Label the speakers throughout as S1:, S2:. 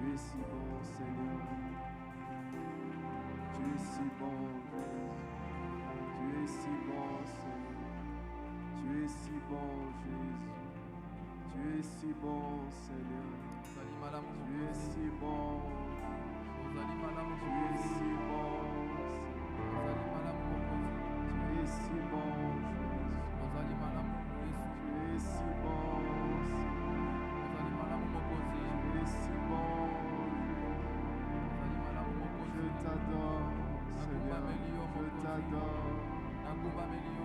S1: Tu es si bon, Seigneur. Tu es si bon, Jésus. Tu es si bon, Seigneur. Tu es si bon, Jésus. Tu es si bon, Seigneur. Tu es si bon. Tu es si bon. Tu es si bon, Jésus. Tu es si bon. Tu es si bon. Je t'adore, Seigneur.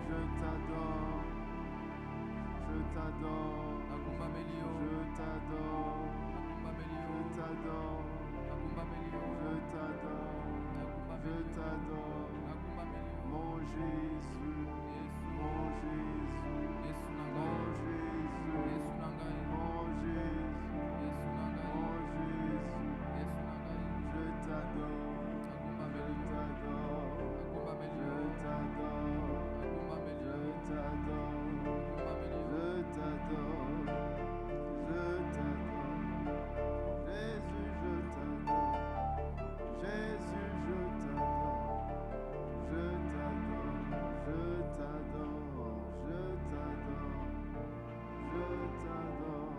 S1: Je t'adore. Je t'adore. Je t'adore. Je t'adore. Je t'adore. Je t'adore. Je t'adore. Mon Jésus. Mon Jésus. Mon Jésus. Mon Jésus. Mon Jésus. Je t'adore. Je t'adore. Je t'adore. Je t'adore. Je t'adore. Je t'adore. Jésus, je t'adore. Jésus, je t'adore. Je t'adore. Je t'adore. Je t'adore. Je t'adore.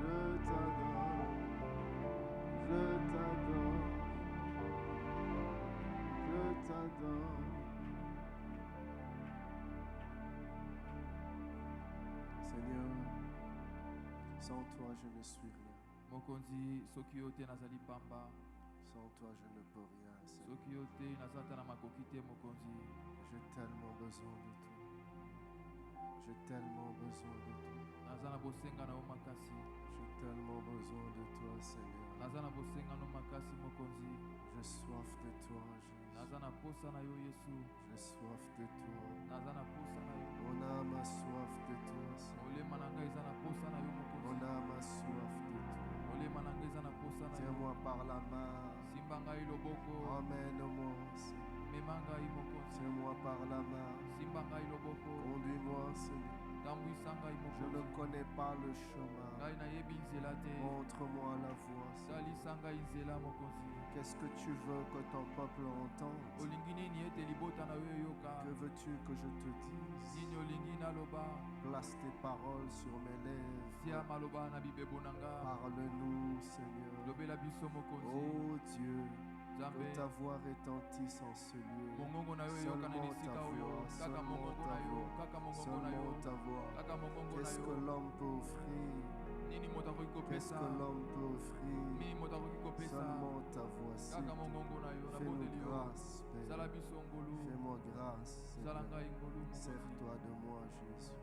S1: Je t'adore. Je t'adore. Je t'adore. Seigneur, sans toi je ne suis rien.
S2: Mokonzi soki yote nazali pamba.
S1: Sans toi je ne peux rien, Seigneur.
S2: Soki yote nazata na makoki te mokonzi.
S1: J'ai tellement besoin de toi. J'ai tellement besoin de toi.
S2: Nazana bosenga na makasi.
S1: J'ai tellement besoin de toi, Seigneur.
S2: Nazana bosenga no makasi mokonzi.
S1: J'ai soif de toi, Jésus.
S2: Nazana posa na yo Yesu.
S1: J'ai soif de toi.
S2: Nazana posa na yo.
S1: Mon âme a soif de toi, Seigneur.
S2: Ole mananga ezana posa na yo mokonzi.
S1: Mon âme a soif de toi.
S2: Ole mananga ezana posa na yo.
S1: Tiens-moi par la main.
S2: Simbanga iloboko.
S1: Emmène-moi, Seigneur.
S2: Memanga imokonzi.
S1: Tiens-moi par la main.
S2: Simbanga iloboko.
S1: Conduis-moi, Seigneur.
S2: Tambwisanga imokonzi.
S1: Je ne connais pas le chemin.
S2: Ngai na yebi nzela te.
S1: Montre-moi la voie, Seigneur.
S2: Salisanga nzela mokonzi.
S1: Qu'est-ce que tu veux que ton peuple entende?
S2: Olingi nini ete libota na yo yoka.
S1: Que veux-tu que je te dise?
S2: Nini olingi naloba.
S1: Place tes paroles sur mes
S2: Tia
S1: lèvres.
S2: maloba na bibebo nanga.
S1: Parle-nous, Seigneur.
S2: Lobela biso mokonzi.
S1: Oh Dieu,
S2: Nzambe.
S1: que ta voix retentisse en ce lieu.
S2: Mongongo na yo yoka na
S1: Seulement
S2: nisika
S1: ta
S2: oyo.
S1: voix,
S2: Kaka
S1: seulement
S2: mongongo
S1: ta
S2: na yo.
S1: voix,
S2: Kaka mongongo na
S1: seulement
S2: yo.
S1: ta voix.
S2: Kaka mongongo na
S1: Qu'est-ce que
S2: yo.
S1: l'homme peut offrir?
S2: Nini moto akoki
S1: Qu'est-ce
S2: kopesa.
S1: que l'homme peut offrir?
S2: Nini moto akoki kopesa.
S1: Seulement ta voix, s'il
S2: Kaka
S1: te
S2: mongongo na yo.
S1: plaît.
S2: Na
S1: Fais-nous
S2: bondeli yo.
S1: grâce,
S2: Sala
S1: Père.
S2: biso ngolu.
S1: Fais-moi grâce,
S2: Sala
S1: Seigneur.
S2: ngai ngolu mokonzi.
S1: Sers-toi de moi, Jésus.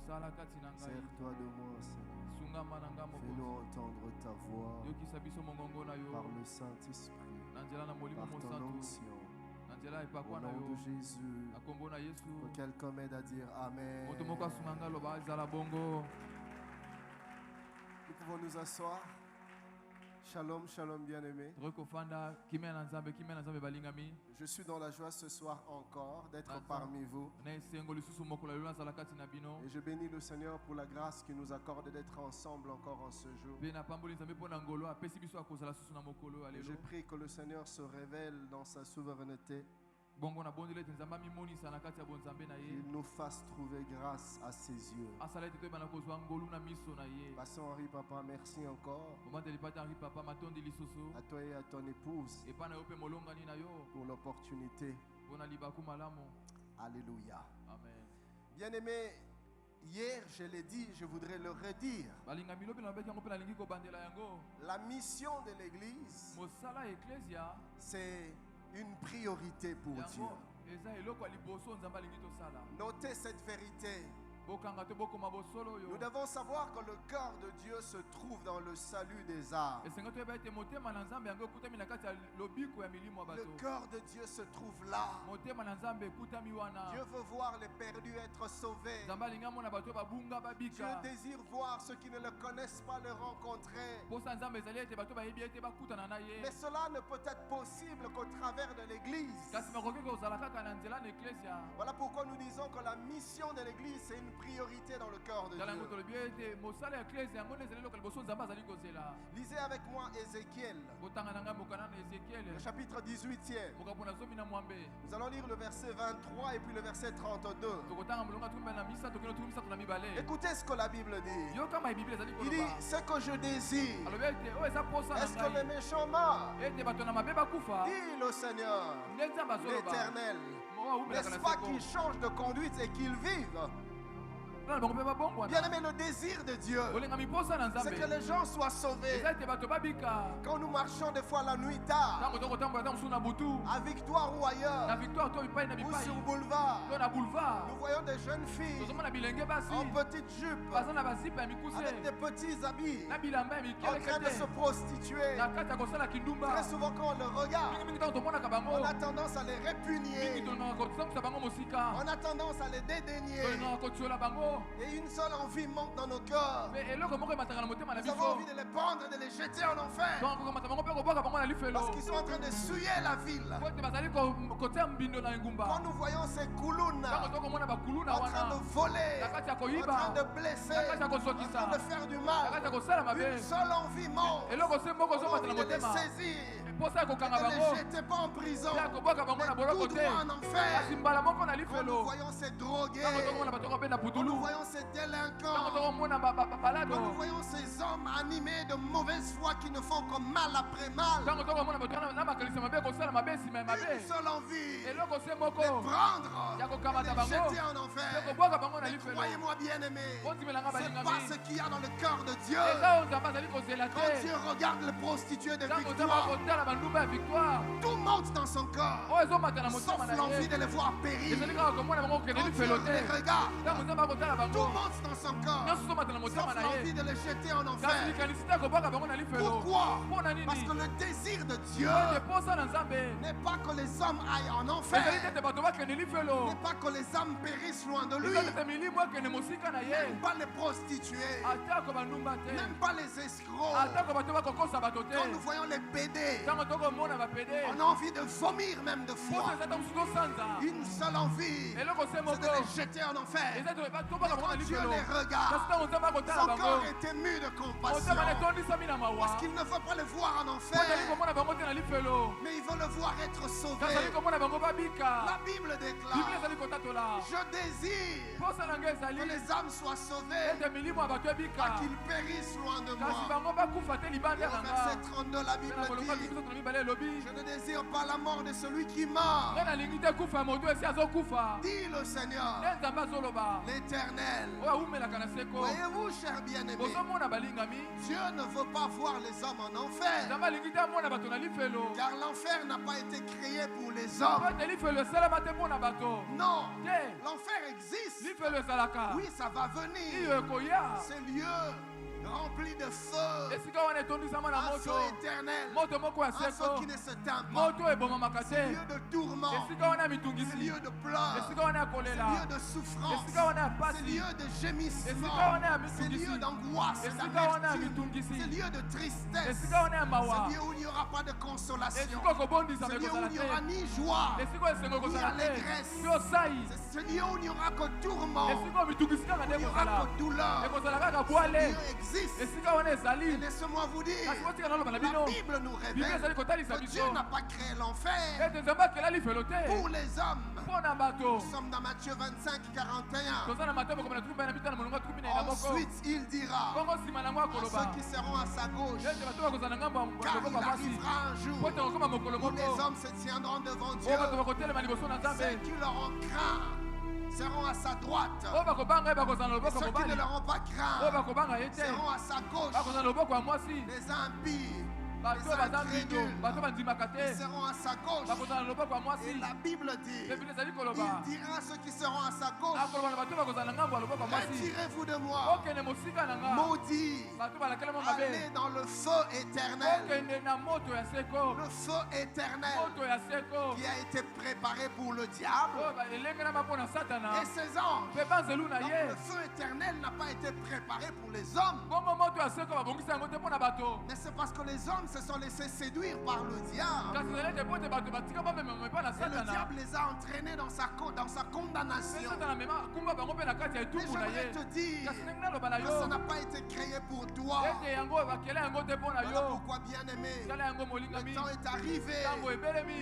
S2: Sala kati na ngai.
S1: Sers-toi de moi, Seigneur.
S2: Sungama na nga
S1: Fais-nous
S2: mokonzi.
S1: entendre ta voix
S2: Yokisa biso mongongo na yo.
S1: par le Saint-Esprit,
S2: Na nzela na molimo
S1: par ton
S2: mosantu.
S1: onction.
S2: Na nzela
S1: Au
S2: epakwa na
S1: nom
S2: yo.
S1: de Jésus,
S2: Na kombo na Yesu.
S1: que quelqu'un m'aide à dire Amen.
S2: Moto moko asunga nga loba ezala bongo.
S1: Nous pouvons nous asseoir. Shalom, shalom, bien-aimés.
S2: Rekofanda kimena na nzambe kimena na nzambe balingami.
S1: Je suis dans la joie ce soir encore d'être parmi vous.
S2: Na esengo lisusu mokolo lelo nazala kati na bino.
S1: Et je bénis le Seigneur pour la grâce qu'il nous accorde d'être ensemble encore en ce jour.
S2: Pe na pamboli nzambe mpo na ngolo apesi biso akozala susu na mokolo ya
S1: Et je
S2: lelo.
S1: prie que le Seigneur se révèle dans sa souveraineté,
S2: Bongo na bondeli ete nzambe amimonisa na kati ya bonzambe na ye.
S1: qu'il nous fasse trouver grâce à ses yeux.
S2: Asala ete toyeba na kozwa ngolu na miso na ye.
S1: Pasteur Henri, papa, merci encore
S2: Momateli pata Henri papa matondi lisusu.
S1: à toi et à ton épouse
S2: Epa na yo mpe molongani na yo.
S1: pour l'opportunité.
S2: Mpo na libaku malamu.
S1: Alléluia.
S2: Amen.
S1: Bien-aimés, hier je l'ai dit, je voudrais le redire.
S2: Balingami lobi na beki yango mpe nalingi kobandela yango.
S1: La mission de l'Église,
S2: Mosala eklesia
S1: c'est une priorité pour Dieu.
S2: yango eza eloko ya liboso nzambe alingi tosala.
S1: Notez cette vérité.
S2: Bokanga te bokoma bosolo oyo.
S1: Nous devons savoir que le cœur de Dieu se trouve dans le salut des âmes.
S2: esengo toyeba ete motema na nzambe yango ekutami na kati ya lobiko ya milimo ya
S1: Le
S2: bato.
S1: cœur de Dieu se trouve là.
S2: Motema na nzambe ekutami wana.
S1: Dieu veut voir les perdus être sauvés.
S2: nzambe alingi amona bato oyo babunga
S1: Dieu
S2: babika.
S1: désire voir ceux qui ne le connaissent pas le rencontrer.
S2: Mposa nzambe ezali ete bato bayebi ete bakutana na ye.
S1: Mais cela ne peut être possible qu'au travers de l'Église.
S2: kasi makoki kozala kaka na nzela na eklesia.
S1: Voilà pourquoi nous disons que la mission de l'Église, c'est une priorité dans le cœur de
S2: tala yango
S1: Dieu.
S2: tolobi ete mosala ya eklesia yango nde ezali eloko liboso nzambe azali kozela.
S1: Lisez avec moi Ézéchiel. Le chapitre 18e. Nous allons lire le verset 23 et puis le verset 32. Écoutez ce que la Bible dit. Il dit, ce que je désire. Est-ce que les méchants meurent? Dit le Seigneur, l'Éternel. N'est-ce pas qu'ils changent de conduite et qu'ils vivent? Bien aimé, le désir de Dieu, c'est que les gens soient sauvés. Quand nous marchons des fois la nuit tard, à Victoire ou ailleurs, ou sur boulevard, nous voyons des jeunes filles en petites jupes, avec des petits habits, en train de se prostituer. Très souvent quand on le regarde, on a tendance à les répugner, on a tendance à les dédaigner. Et une seule envie monte dans nos cœurs. Nous avons envie de les prendre et de les jeter en enfer. Parce qu'ils sont en train de souiller la ville. Quand nous voyons ces koulounes en train de voler, en train de blesser, en train de faire du mal, une seule envie monte. On a envie de les saisir. Ne les jetez pas en prison, mais tout droit en enfer. Quand nous voyons ces drogués, quand nous voyons ces délinquants, quand nous voyons ces hommes animés de mauvaise foi qui ne font que mal après mal, une seule envie, les prendre et les jeter en enfer. Mais croyez-moi bien aimé, c'est pas ce qu'il y a dans le cœur de Dieu. Quand Dieu regarde le prostitué de Victoire, tout monte dans son corps, sauf l'envie de les voir périr. Quand Dieu les regarde, tout monte dans son corps, sauf l'envie de les jeter en enfer. Pourquoi? Parce que le désir de Dieu n'est pas que les hommes aillent en enfer, n'est pas que les hommes périssent loin de lui, même pas les prostituées, même pas les escrocs. Quand nous voyons les pédés, on a envie de vomir même de foi. Une seule envie, c'est de les jeter en enfer. Et quand Dieu les regarde, son corps est ému de compassion, parce qu'il ne veut pas les voir en enfer, mais il veut le voir être sauvé. La Bible déclare, je désire que les âmes soient sauvées, pas qu'ils périssent loin de moi. Et au verset 32, la Bible dit, je ne désire pas la mort de celui qui meurt. Dit le Seigneur, l'Éternel. Voyez-vous, chers bien-aimés, Dieu ne veut pas voir les hommes en enfer, car l'enfer n'a pas été créé pour les hommes. Non, l'enfer existe. Oui, ça va venir. C'est lieu rempli de feu, un feu éternel, un feu qui ne s'éteint pas. C'est lieu de tourment, c'est lieu de pleurs, c'est lieu de souffrance, c'est lieu de gémissement, c'est lieu d'angoisse, d'amertume, c'est lieu de tristesse, c'est lieu où il n'y aura pas de consolation, c'est lieu où il n'y aura ni joie, ni allégresse, c'est lieu où il n'y aura que tourment, où il n'y aura que douleur. Ce lieu existe. Et laissez-moi vous dire, la Bible nous révèle que Dieu n'a pas créé l'enfer pour les hommes. Nous sommes dans Matthieu 25, 41. Ensuite, il dira à ceux qui seront à sa gauche, car il arrivera un jour où les hommes se tiendront devant Dieu. Ceux qui l'auront craint seront à sa droite, et ceux qui ne l'auront pas craint seront à sa gauche. Les impies, les incrédules, ils seront à sa gauche. Et la Bible dit, il dira à ceux qui seront à sa gauche, retirez-vous de moi, maudits, allez dans le feu éternel, le feu éternel qui a été préparé pour le diable et ses anges. Donc le feu éternel n'a pas été préparé pour les hommes, mais c'est parce que les hommes se sont laissés séduire par le diable. Et le diable les a entraînés dans sa condamnation. Mais j'aimerais te dire que ça n'a pas été créé pour toi. Voilà pourquoi, bien aimé, Le temps est arrivé.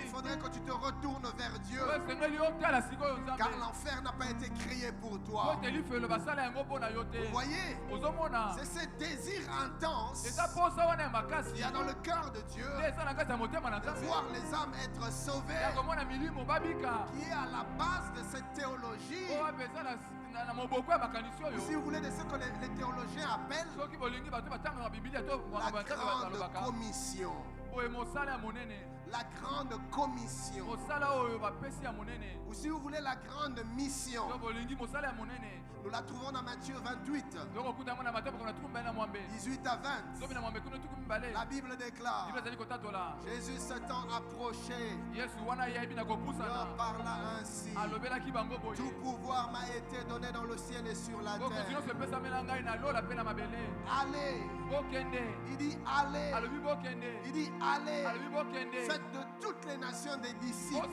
S1: Il faudrait que tu te retournes vers Dieu. Car l'enfer n'a pas été créé pour toi. Vous voyez, c'est ce désir intense qu'il y a dans le cœur de Dieu de voir les âmes être sauvées, qui est à la base de cette théologie. Ou si vous voulez, de ce que les théologiens appellent la grande commission. La grande commission. Ou si vous voulez, la grande mission. Nous la trouvons dans Matthieu 28, 18 à 20. La Bible déclare: Jésus s'étant approché, leur parla ainsi: tout pouvoir m'a été donné dans le ciel et sur la terre. Allez. Il dit allez. Il dit allez. Faites de toutes les nations des disciples.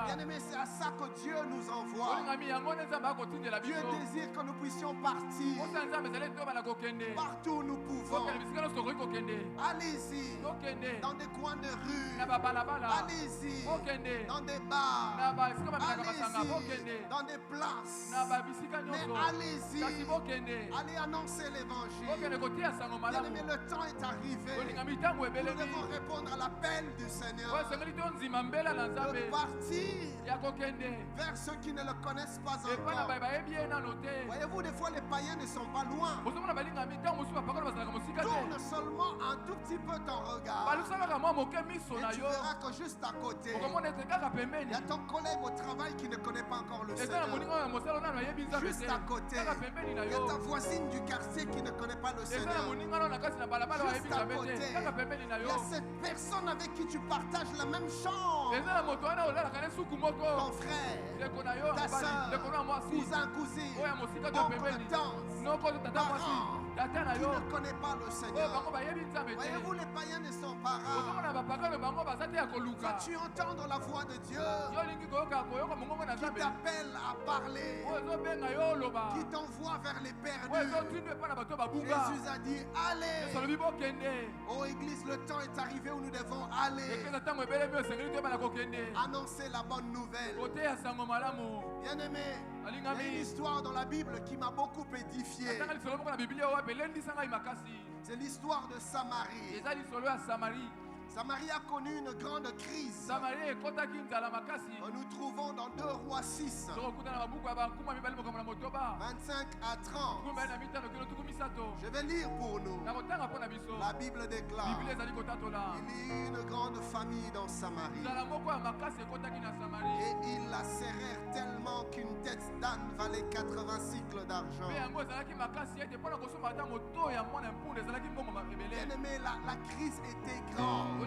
S1: Bien-aimés, c'est à ça que Dieu nous envoie. Dieu désire que nous puissions partir partout où nous pouvons. Allez-y dans des coins de rue. Allez-y dans des bars. Allez-y dans des places. Mais allez-y. Allez annoncer l'évangile. Bien-aimés, le temps est arrivé. Nous devons répondre à l'appel du Seigneur de partir vers ceux qui ne le connaissent pas encore. Voyez-vous, des fois les païens ne sont pas loin. Tourne seulement un tout petit peu ton regard et tu verras que juste à côté, il y a ton collègue au travail qui ne connaît pas encore le Seigneur. Juste à côté, il y a ta voisine du quartier qui ne connaît pas le Seigneur. Juste à côté, il y a cette personne avec qui tu partages la même chambre. Ton frère, ta soeur, cousin, cousine, oncle, tante, parents, tu ne connais pas le Seigneur. Voyez-vous, les païens ne sont pas rares. Vas-tu entendre la voix de Dieu qui t'appelle à parler, qui t'envoie vers les perdus? Jésus a dit allez. Oh Église, le temps est arrivé où nous devons aller annoncer la bonne nouvelle. Bien-aimé, il y a une histoire dans la Bible qui m'a beaucoup édifié. C'est l'histoire de Samarie. Samarie a connu une grande crise. Nous trouvons dans 2 Rois 6, 25 à 30. Je vais lire pour nous. La Bible déclare: il y eut une grande famille dans Samarie, et ils la serrèrent tellement qu'une tête d'âne valait 80 cycles d'argent. Bien-aimé, la crise était grande,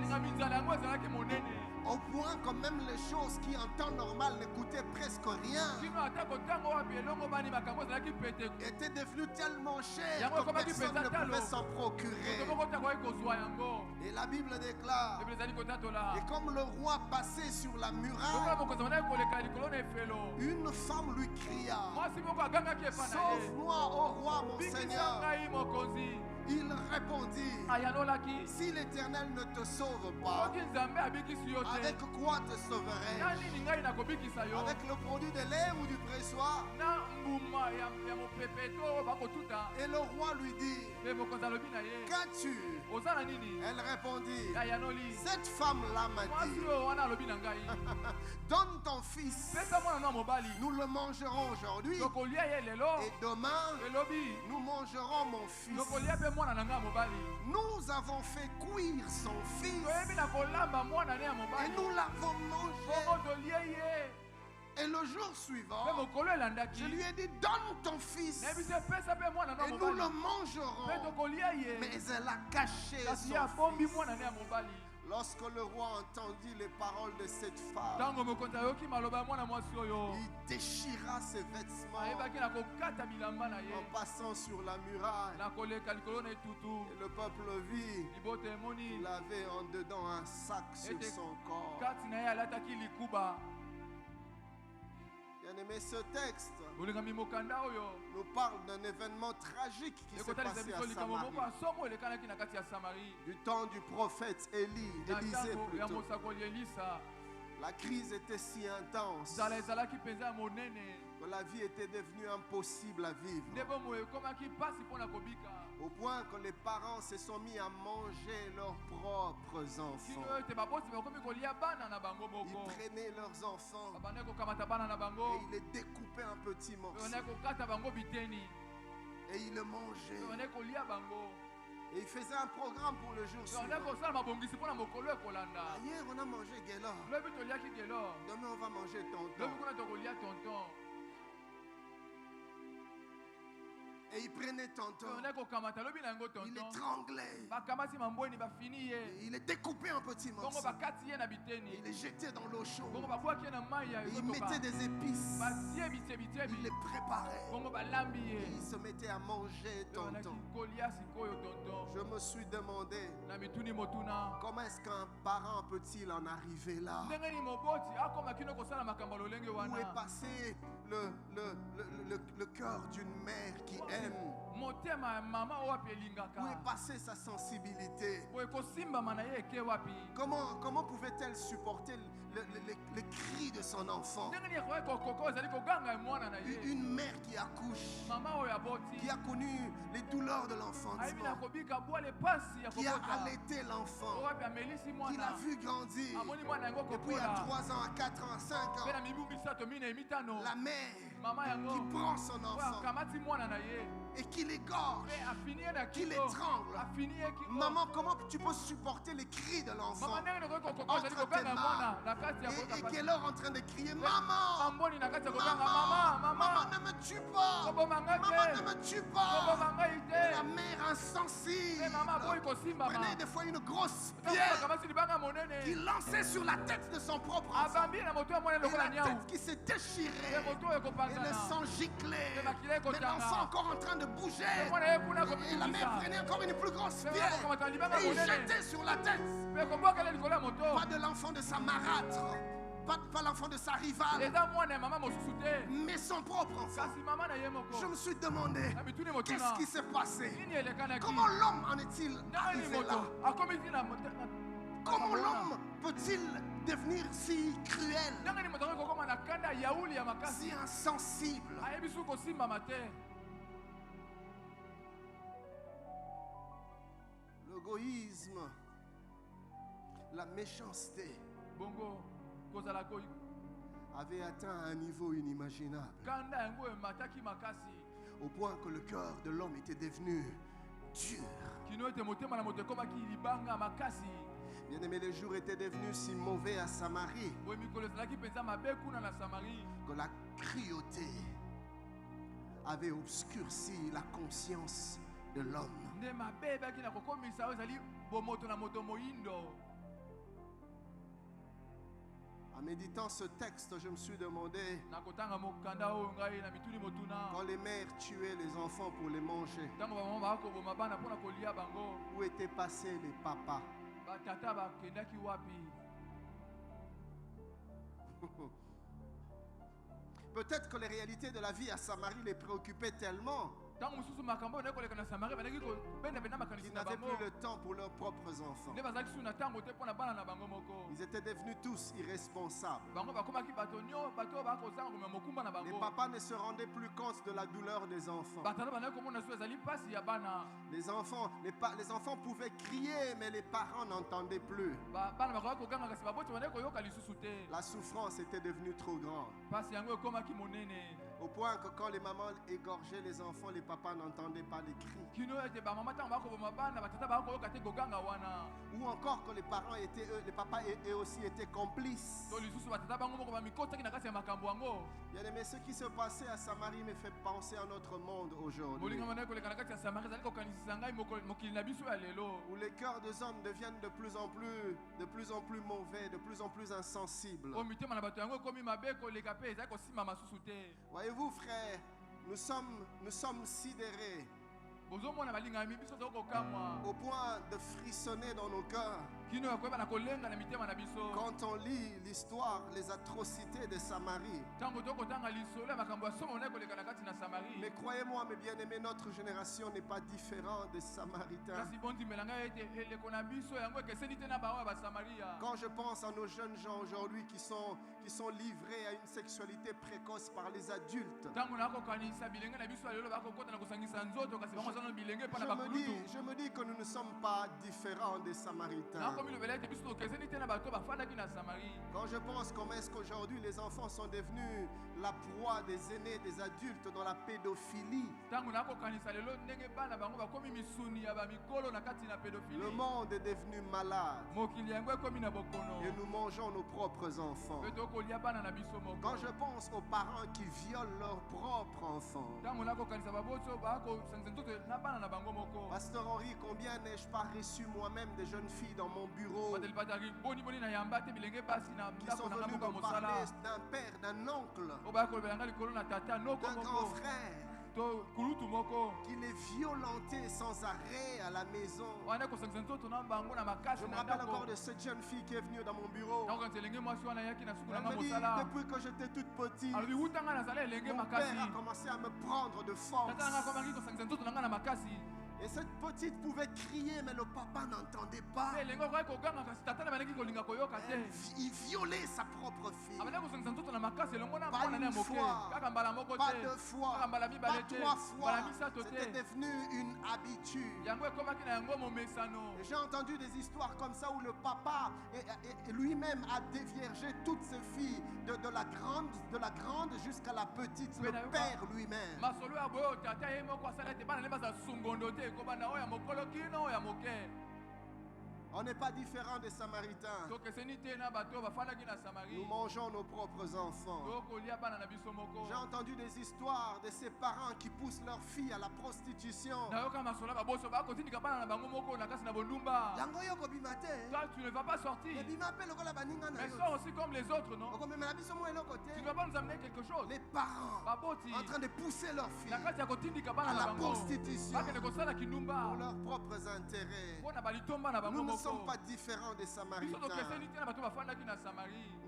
S1: au point que même les choses qui en temps normal ne coûtaient presque rien étaient devenues tellement chères que personne ne pouvait s'en procurer. Et la Bible déclare: et comme le roi passait sur la muraille, une femme lui cria: sauve-moi, ô roi, mon Seigneur. Il répondit: si l'Éternel ne te sauve pas, avec quoi te sauverai-je? Avec le produit de lait ou du pressoir? Et le roi lui dit: qu'as-tu? Elle répondit: cette femme-là m'a dit, donne ton fils, nous le mangerons aujourd'hui, et demain nous mangerons mon fils. Nous avons fait cuire son fils et nous l'avons mangé. Et le jour suivant, je lui ai dit: donne ton fils et nous le mangerons. Mais elle a caché son fils. Lorsque le roi entendit les paroles de cette femme, il déchira ses vêtements en passant sur la muraille. Et le peuple vit, il avait en dedans un sac sur son corps. Bien-aimé, ce texte
S2: bolingami mokanda oyo
S1: nous parle d'un événement tragique qui s'est passé à Samarie.
S2: asomo elekanaki na kati ya Samarie
S1: Du temps du prophète Élisée
S2: na ntango ya
S1: plutôt.
S2: mosakoli Elisa
S1: La crise était si intense
S2: nzala ezalaki mpenza ya monene
S1: que la vie était devenue impossible à vivre.
S2: nde bomo ekomaki mpasi mpo na kobika
S1: Au point que les parents se sont mis à manger leurs propres
S2: kino
S1: enfants.
S2: ete babosi bakomi kolia bana na bango
S1: Ils
S2: moko
S1: prenaient leurs enfants
S2: babandaki kokamata bana na bango
S1: et ils les découpaient en petits morceaux.
S2: babandaki kokata bango biteni
S1: Et ils le mangeaient.
S2: babandaki kolia bango
S1: Et ils faisaient un programme pour le jour
S2: babandaki
S1: suivant.
S2: kosala mabongisi mpo na mokolo ekolanda
S1: Hier, on a mangé Guélor.
S2: lobi toliaki gelo
S1: Demain, on va manger tonton.
S2: lobi kuna tokolia tonton
S1: Et ils prenaient tonton.
S2: babandaki kokamata lobi na yango
S1: Ils
S2: tonton
S1: l'étranglaient.
S2: bakamati mambweni bafini ye
S1: Et ils les découpaient en petits
S2: bongo
S1: morceaux.
S2: bakati ye na
S1: Et
S2: biteni
S1: ils les jetaient dans l'eau chaude.
S2: bongo babwaki ye na mai ya
S1: Et ils
S2: ezotoka
S1: mettaient des épices.
S2: batie
S1: Ils
S2: bitebitebi
S1: les préparaient.
S2: bongo balambi
S1: Et
S2: ye
S1: ils se mettaient à manger
S2: babandaki
S1: tonton.
S2: kolia sikoyo tonton
S1: Je me suis demandé,
S2: na mituni motuna
S1: comment est-ce qu'un parent peut-il en arriver là?
S2: ndenge nini moboti akoma kino kosala makambo ya lolenge
S1: Où est
S2: wana
S1: passé le cœur d'une mère qui aime?
S2: motema ya mama oyo wapi
S1: Où est
S2: elingaka
S1: passée sa sensibilité?
S2: boye kosimbama na ye eke wapi
S1: Comment pouvait-elle supporter le cri de son enfant?
S2: ndenge nini ekoki kokoko ezali koganga mwana na ye
S1: Une mère qui accouche,
S2: mama oyo aboti
S1: qui a connu les douleurs de
S2: ayebi na
S1: l'enfantement,
S2: kobika bwale pasi ya
S1: qui a
S2: kobota
S1: allaité
S2: oyo
S1: l'enfant,
S2: wapi amelisi
S1: qui l'a
S2: mwana
S1: vu grandir.
S2: amoni mwana yango
S1: Et puis à
S2: kokola
S1: 3 ans, à 4 ans, à 5
S2: mpe na
S1: ans,
S2: mibu misato mine mitano
S1: la mère
S2: mama yango
S1: qui prend son
S2: oyo
S1: enfant
S2: akamati mwana na ye
S1: et qui l'égorge,
S2: mpe afini ye na
S1: qui
S2: kingo
S1: l'étrangle.
S2: afini ye kingo
S1: Maman, comment tu peux supporter les cris de l'enfant?
S2: mama ndenge nakoki kokoko
S1: Entre
S2: ezali
S1: tes
S2: koganga
S1: mains.
S2: mwana na kati ya
S1: Et
S2: kota
S1: qu'elle est en train de crier, maman,
S2: mamboni na kati ya koganga
S1: maman,
S2: mama
S1: maman, ne me tue pas,
S2: koboma nga
S1: maman,
S2: te
S1: ne me tue pas.
S2: koboma ngai
S1: Et la
S2: te
S1: mère insensible
S2: mpe mama aboyi kosimbama
S1: prenait des fois une grosse
S2: ntango
S1: pierre
S2: bakamati libanga
S1: qui
S2: monene
S1: lançait sur la tête de son propre enfant.
S2: abambi na moto ya mwana
S1: Et
S2: lokola
S1: la
S2: nyau
S1: tête qui s'est
S2: mpe
S1: déchirée.
S2: moto oyo
S1: Et le
S2: ekopanzana
S1: sang giclait.
S2: mpe makila
S1: Mais l'enfant
S2: ekotanga
S1: encore en train de bouger.
S2: mpe mwana ye kuna
S1: Et la mère
S2: kobikisa
S1: prenait encore une plus grosse
S2: mpe
S1: pierre.
S2: bakokamata libanga
S1: Et il
S2: monene
S1: jetait sur la tête.
S2: mpe kobwakela likolo ya moto
S1: Pas de l'enfant de sa marâtre. Pas l'enfant de sa rivale.
S2: eza mwana ya mama mosusu te
S1: Mais son propre enfant.
S2: kasi mama na ye moko
S1: Je me suis demandé,
S2: na mituni
S1: qu'est-ce
S2: motuna
S1: qui s'est passé?
S2: nini elekanaki
S1: Comment l'homme en est-il
S2: ndenge nini
S1: arrivé là?
S2: moto akomi ti na
S1: Comment l'homme peut-il devenir si cruel,
S2: ndenge nini moto akoki kokoma na kanda ya yauli ya makasi
S1: si insensible?
S2: ayebi su kosimbama te
S1: L'égoïsme, la méchanceté
S2: bongo kozala
S1: avait atteint un niveau inimaginable,
S2: kanda yango emataki makasi
S1: au point que le cœur de l'homme était devenu dur.
S2: kino ete motema na moto ekomaki libanga makasi
S1: Bien-aimé, les jours étaient devenus si mauvais à Samarie
S2: boye mikolo ezalaki mpenza mabe kuna na Samarie
S1: que la cruauté avait obscurci la conscience de l'homme.
S2: nde mabe ebaki na kokomisa oyo ezali bomoto na moto moyindo.
S1: En méditant ce texte, je me suis demandé,
S2: nakotanga mokanda oyo ngai na mituni motuna
S1: quand les mères tuaient les enfants pour les manger,
S2: ntango bamama bakoboma bana mpona kolia bango
S1: où étaient passés les papas?
S2: batata bakendaki wapi?
S1: Peut-être que les réalités de la vie à Samarie les préoccupaient tellement
S2: ntango mosusu makambo oyo nakoleka na Samarie bandaki kobendabenda makanisi
S1: qu'ils
S2: na
S1: n'avaient
S2: bango
S1: plus le temps pour leurs propres enfants.
S2: nde bazalaki su na ntango te mpo na bana na bango moko
S1: Ils étaient devenus tous irresponsables.
S2: bango bakomaki bato oyo bakozanga komema mokumba na
S1: Les
S2: bango
S1: papas ne se rendaient plus compte de la douleur des enfants.
S2: batata bandaki komona su ezali mpasi ya bana
S1: Les enfants pouvaient crier, mais les parents n'entendaient plus.
S2: bana bakoki koganga kasi baboti bandaki koyoka lisusu te
S1: La souffrance était devenue trop grande.
S2: mpasi yango ekomaki monene
S1: Au point que quand les mamans égorgeaient les enfants, les papas n'entendaient pas les cris.
S2: kino ete bamama ntango bakoboma bana batata bakoyoka te koganga wana
S1: Ou encore que les papas eux aussi étaient complices.
S2: to lisusu batata bango moko bamikotaki na kati ya makambo yango
S1: Bien aimé, ce qui se passait à Samarie me fait penser à notre monde aujourd'hui,
S2: bolinga bandaki koleka na kati ya Samarie ezali kokanisisa ngai mokili na biso ya lelo
S1: où les cœurs des hommes deviennent de plus en plus mauvais, de plus en plus insensibles.
S2: oyo mitema na bato yango ekomi mabe koleka mpe ezali kosimba masusu te.
S1: Voyez-vous, frères, nous sommes sidérés
S2: bozomona balingami biso tokokamwa
S1: au point de frissonner dans nos cœurs Quand on lit l'histoire, les atrocités de Samarie. Mais croyez-moi, mes bien-aimés, notre génération n'est pas différente des Samaritains. Quand je pense à nos jeunes gens aujourd'hui qui sont livrés à une sexualité précoce par les adultes, je me dis que nous ne sommes pas différents des Samaritains. Quand je pense comment est-ce qu'aujourd'hui les enfants sont devenus la proie des aînés, des adultes dans la pédophilie. Le monde est devenu malade et nous mangeons nos propres enfants. Quand je pense aux parents qui violent leurs propres enfants, Pasteur Henri, combien n'ai-je pas reçu moi-même des jeunes filles dans mon bureau qui sont venues me parler d'un père, d'un oncle, d'un grand frère qui les violentait sans arrêt à la maison. Je me rappelle encore de cette jeune fille qui est venue dans mon bureau. Elle me dit, depuis que j'étais toute petite, mon père a commencé à me prendre de force. Et cette petite pouvait crier, mais le papa n'entendait pas. Il violait sa propre fille. Pas une fois, pas deux fois, pas trois fois. C'était devenu une habitude. Et j'ai entendu des histoires comme ça où le papa lui-même a déviergé toutes ses filles, de la grande jusqu'à la petite, le père lui-même. On n'est pas différent des Samaritains. Nous mangeons nos propres enfants. J'ai entendu des histoires de ces parents qui poussent leurs filles à la prostitution.
S2: Toi, tu ne vas pas sortir. Mais sors aussi comme les autres, non? Tu ne vas pas nous amener quelque chose.
S1: Les parents en train de pousser leurs filles à la prostitution pour leurs propres intérêts. Nous ne sommes pas différents des Samaritains.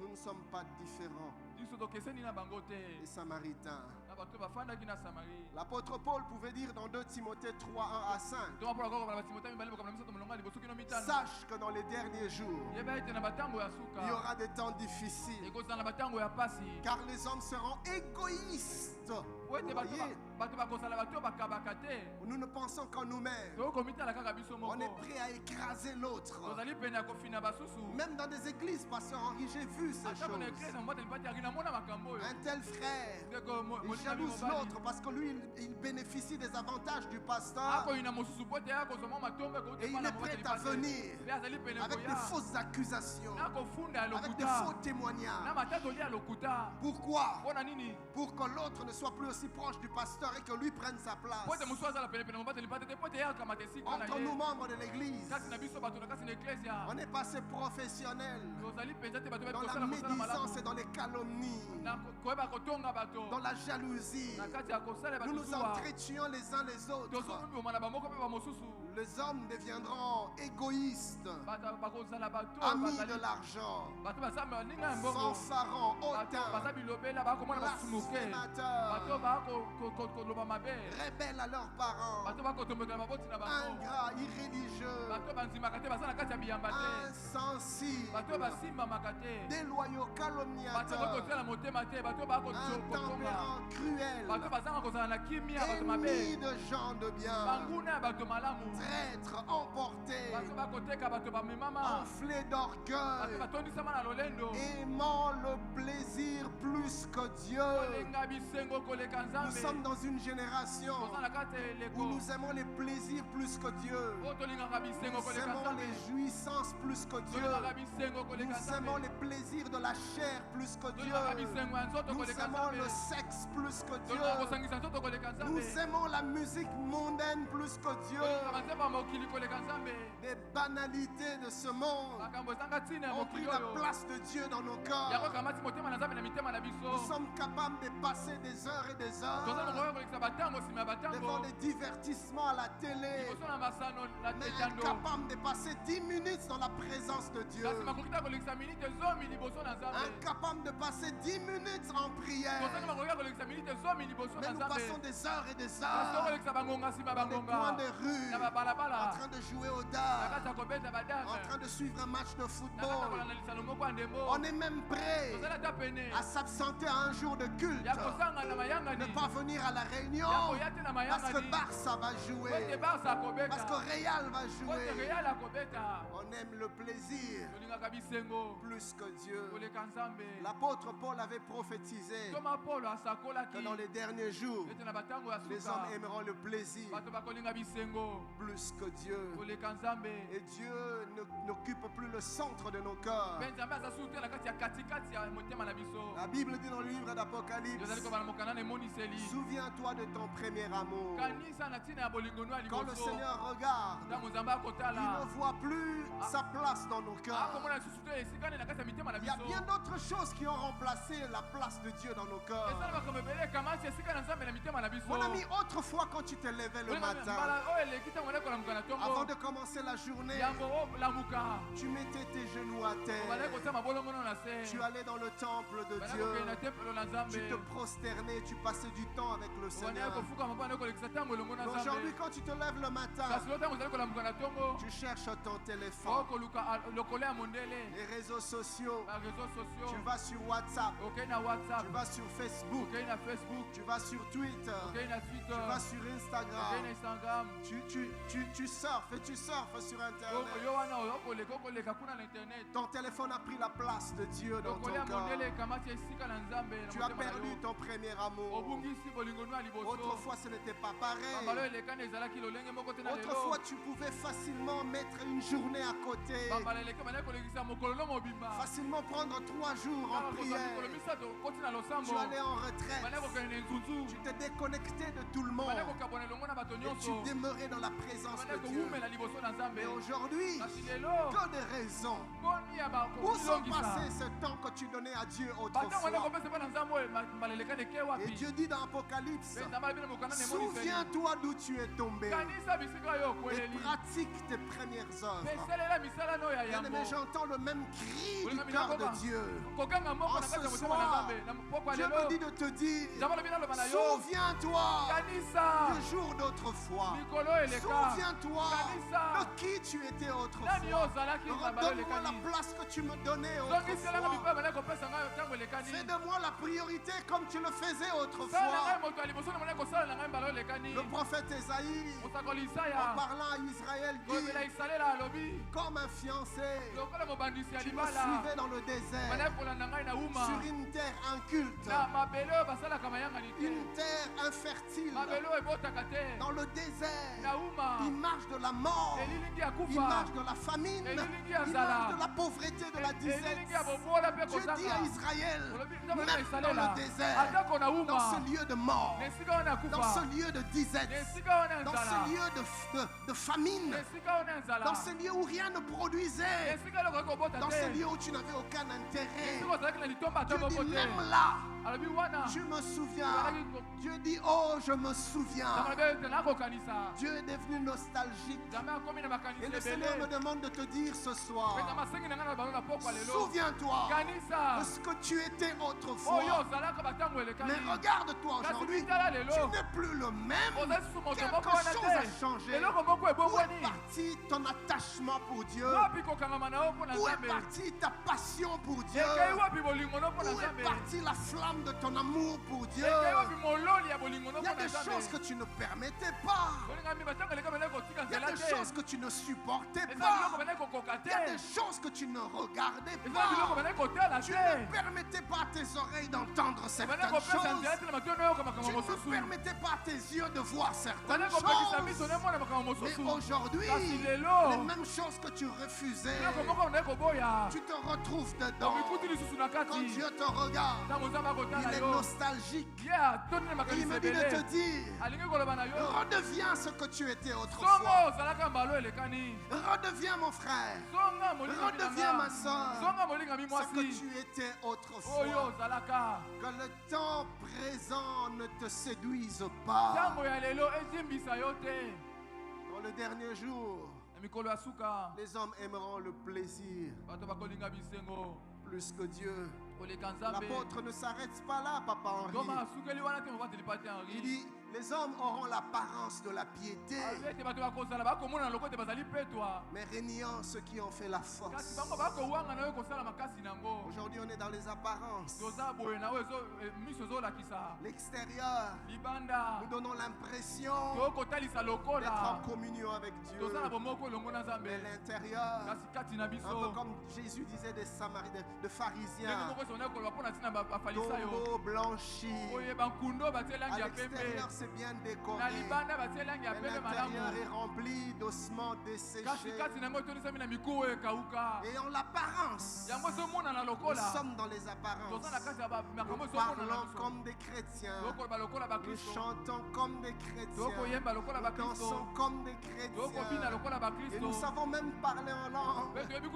S1: Nous ne sommes pas différents des Samaritains. L'apôtre Paul pouvait dire dans 2 Timothée 3, 1 à 5, sache que dans les derniers jours, il y aura des temps difficiles, car les hommes seront égoïstes. Nous ne pensons qu'en nous-mêmes. On est prêt à écraser l'autre. Même dans des églises, Pasteur Henri, j'ai vu ces choses. Un tel frère, il jalouse l'autre parce que lui, il bénéficie des avantages du pasteur. Et il est prêt à venir avec des fausses accusations, avec des faux témoignages. Pourquoi? Pour que l'autre ne soit plus aussi proche du pasteur et que lui prenne sa place. Entre nous, membres de l'église, on est passé professionnel dans la médisance et dans les calomnies, dans la jalousie. Nous nous entretuons les uns les autres. Les hommes deviendront égoïstes, amis de l'argent, fanfarons, hautains, blasphémateurs, rebelles à leurs parents, ingrats, irréligieux, insensibles, déloyaux, calomniateurs, intempérants, cruels, ennemis de gens de bien, traîtres, emportés, enflés d'orgueil, aimant le plaisir plus que Dieu. Nous sommes dans une génération où nous aimons les plaisirs plus que Dieu. Nous aimons les jouissances plus que Dieu. Nous aimons les plaisirs de la chair plus que Dieu. Nous aimons le sexe plus que Dieu. Nous aimons la musique mondaine plus que Dieu. Les banalités de ce monde ont pris la place de Dieu dans nos cœurs. Nous sommes capables de passer des heures et des heures devant les divertissements à la télé, mais incapables de passer 10 minutes dans la
S3: présence de Dieu. Incapable de passer 10 minutes en prière. Mais nous passons des heures et des heures dans les coins des rues, en train de jouer au dard, en train de suivre un match de football. On est même prêt à s'absenter à un jour de culte, ne pas venir à la réunion parce que Barça va jouer, parce que Real va jouer. On aime le plaisir plus que Dieu. L'apôtre Paul avait prophétisé que dans les derniers jours, les hommes aimeront le plaisir plus que Dieu. Et Dieu n'occupe plus le centre de nos cœurs. La Bible dit dans le livre d'Apocalypse, souviens-toi de ton premier amour. Quand le Seigneur regarde, il ne voit plus sa place dans nos cœurs. Il y a bien d'autres choses qui ont remplacé la place de Dieu dans nos cœurs. Mon ami, autrefois quand tu te levais le matin, avant de commencer la journée, tu mettais tes genoux à terre, tu allais dans le temple de Dieu, tu te prosternais, tu passais du temps avec le Seigneur. Aujourd'hui, quand tu te lèves le matin, tu cherches ton téléphone, les réseaux sociaux, tu vas sur WhatsApp, tu vas sur Facebook, tu vas sur Twitter, tu vas sur Instagram, tu surfes et tu surfes sur Internet. Ton téléphone a pris la place de Dieu dans ton cœur. Tu as perdu ton premier amour. Autrefois ce n'était pas pareil. Autrefois tu pouvais facilement mettre une journée à côté, facilement prendre 3 jours en prière. Tu allais en retraite, tu te déconnectais de tout le monde et tu demeurais dans la présence de Dieu. Mais aujourd'hui, que de raisons. Où sont passés ce temps que tu donnais à Dieu autrefois? Et Dieu dit dans Apocalypse, souviens-toi d'où tu es tombé et pratique tes premières œuvres. Bien-aimé, j'entends le même cri du cœur de Dieu. En ce soir, Dieu me dit de te dire, souviens-toi du jour d'autrefois. Souviens-toi de qui tu étais autrefois. Redonne-moi la place que tu me donnais autrefois. Fais de moi la priorité comme tu le faisais autrefois. Le prophète Esaïe, en parlant à Israël, dit, comme un fiancé, tu me suivais dans le désert, sur une terre inculte, une terre infertile, dans le désert, image de la mort, image de la famine, image de la pauvreté, de la disette. Dieu dit à Israël, même dans le désert, dans ce lieu de mort, dans ce lieu de disette, dans ce lieu de famine, dans ce lieu où rien ne produisait, dans ce lieu où tu n'avais aucun intérêt, Dieu dit même là, je me souviens. Dieu dit, oh, je me souviens. Dieu est devenu nostalgique. Et le Seigneur me demande de te dire ce soir, souviens-toi de ce que tu étais autrefois. Mais regarde-toi aujourd'hui, tu n'es plus le même. Quelque chose a changé. Où est parti ton attachement pour Dieu? Où est partie ta passion pour Dieu? Où est partie la flamme de ton amour pour Dieu? Il y a des choses que tu ne permettais pas. Il y a des choses que tu ne supportais pas. Il y a des choses que tu ne regardais pas. Tu ne permettais pas à tes oreilles d'entendre certaines choses. Tu ne permettais pas à tes yeux de voir certaines choses. Mais aujourd'hui, les mêmes choses que tu refusais, tu te retrouves dedans. Quand Dieu te regarde, il est nostalgique. Et il me dit de te dire, redeviens ce que tu étais autrefois. Redeviens mon frère. Redeviens ma soeur. Ce que tu étais autrefois. Que le temps présent ne te séduise pas. Dans le dernier jour, Les hommes aimeront le plaisir plus que Dieu. L'apôtre ne s'arrête pas là, Papa Henri. Il dit, les hommes auront l'apparence de la piété, mais régnant ceux qui ont fait la force. Aujourd'hui, on est dans les apparences. L'extérieur, nous donnons l'impression d'être en communion avec Dieu. Mais l'intérieur, un peu comme Jésus disait des Samaritains, de pharisiens, tombeau blanchi. À l'extérieur, c'est bien décoré, mais l'intérieur est rempli d'ossements desséchés. Et en l'apparence, nous sommes dans les apparences. Nous parlons comme des chrétiens, nous chantons comme des chrétiens, nous dansons comme des chrétiens, et nous savons même parler en langue comme des chrétiens.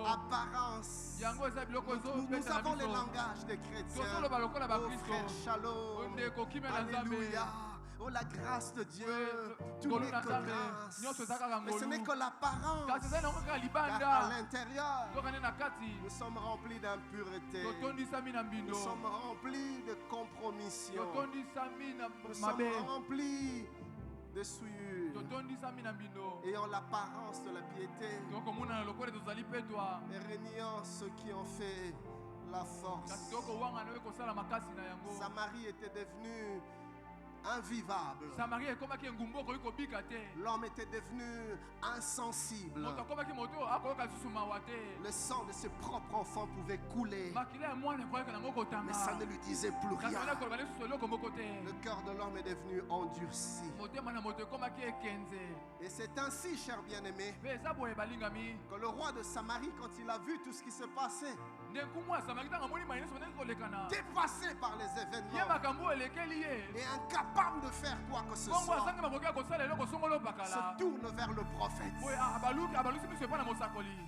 S3: Apparence, nous avons le langage des chrétiens. Oh frère Shalom, alléluia. Oh la grâce de Dieu, tout n'est que grâce. Mais ce n'est que l'apparence. Car à l'intérieur, nous sommes remplis d'impureté. Nous sommes remplis de compromission. Nous sommes remplis de souillure. Ayant l'apparence de la piété et régnant ceux qui ont fait la force. Samarie était devenue invivable. L'homme était devenu insensible. Le sang de ses propres enfants pouvait couler, mais ça ne lui disait plus rien. Le cœur de l'homme est devenu endurci. Et c'est ainsi, cher bien-aimé, que le roi de Samarie, quand il a vu tout ce qui se passait, dépassé par les événements et incapable de faire quoi que ce soit, se tourne vers le prophète.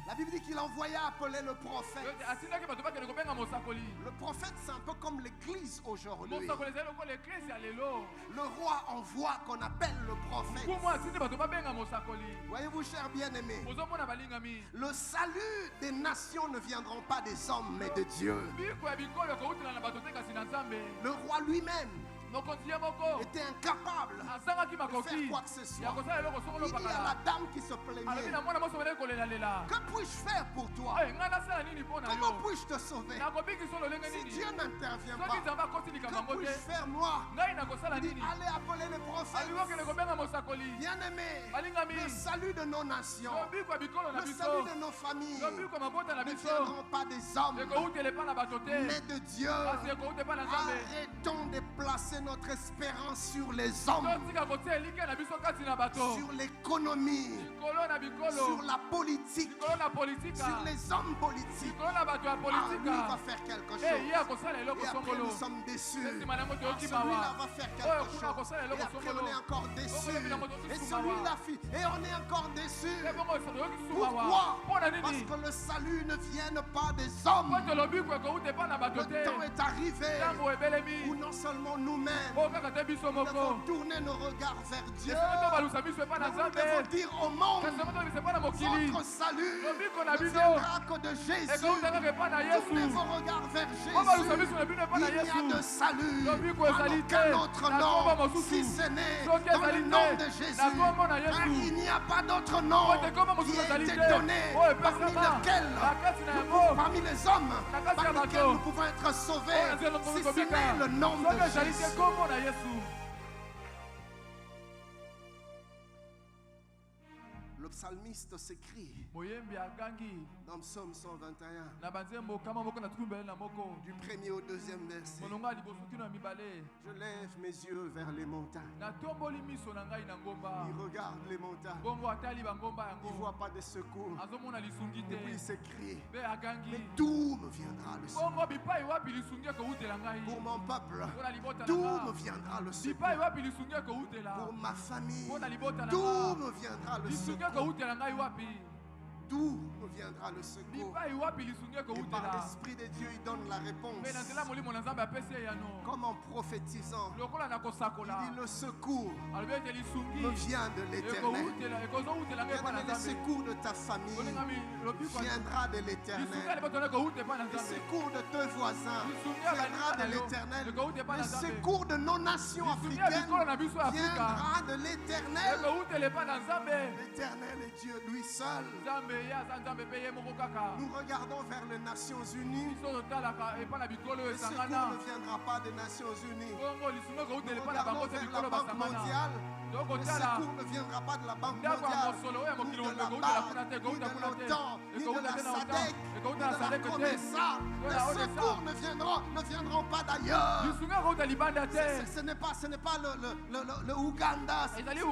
S3: La Bible dit qu'il envoya appeler le prophète. Le prophète, c'est un peu comme l'église aujourd'hui. Le roi envoie qu'on appelle le prophète. Voyez-vous, cher bien-aimé, le salut des nations ne viendront pas des hommes, mais de Dieu. Le roi lui-même était incapable de faire quoi que ce soit. Il dit à la dame qui se plaignait, que puis-je faire pour toi? Comment puis-je te sauver? Si Dieu n'intervient pas, que puis-je faire moi? Il dit, allez appeler le prophète. Bien-aimé, le salut de nos nations, le salut de nos familles ne viendront pas des hommes, mais de Dieu. Arrêtons de placer notre espérance sur les hommes, sur l'économie, sur la politique, sur les hommes politiques. Lui va faire quelque chose, et après nous sommes déçus. Celui-là va faire quelque chose, et après on est encore déçus. Et celui-là fit, et on est encore déçus. Pourquoi? Parce que le salut ne vient pas des hommes. Le temps est arrivé où non seulement nous-mêmes nous devons tourner nos regards vers Dieu. Nous devons dire au monde, votre salut ne viendra que de Jésus. Tournez vos regards vers Jésus. Il n'y a de salut en aucun autre nom, si ce n'est dans le nom de Jésus. Car il n'y a pas d'autre nom qui a été donné parmi les hommes par lesquels nous pouvons être sauvés, si ce n'est le nom de Jésus. Le psalmiste s'écrie dans Psaume 121, du premier au deuxième verset: je lève mes yeux vers les montagnes. Il regarde les montagnes, il ne voit pas de secours. Et puis il s'écrie: mais d'où me viendra le secours? Pour mon peuple, d'où me viendra le secours? Pour ma famille, d'où me viendra le secours? d'où nous viendra le secours? Et par l'Esprit de Dieu, il donne la réponse. Comme en prophétisant, il dit le secours me vient de l'Éternel. Le secours de ta famille viendra de l'Éternel. Le secours de tes voisins viendra de l'Éternel. Le secours de nos nations africaines viendra de l'Éternel. L'Éternel est Dieu, lui seul. Nous regardons vers les Nations Unies. Le secours ne viendra pas des Nations Unies. Nous regardons vers la Banque mondiale. Le secours ne viendra pas de la Banque mondiale, ni de la BAD, ni de l'OTAN, ni de la SADC, ni de la COMESA. Les secours ne viendront pas d'ailleurs. Ce n'est pas le Ouganda, ce n'est pas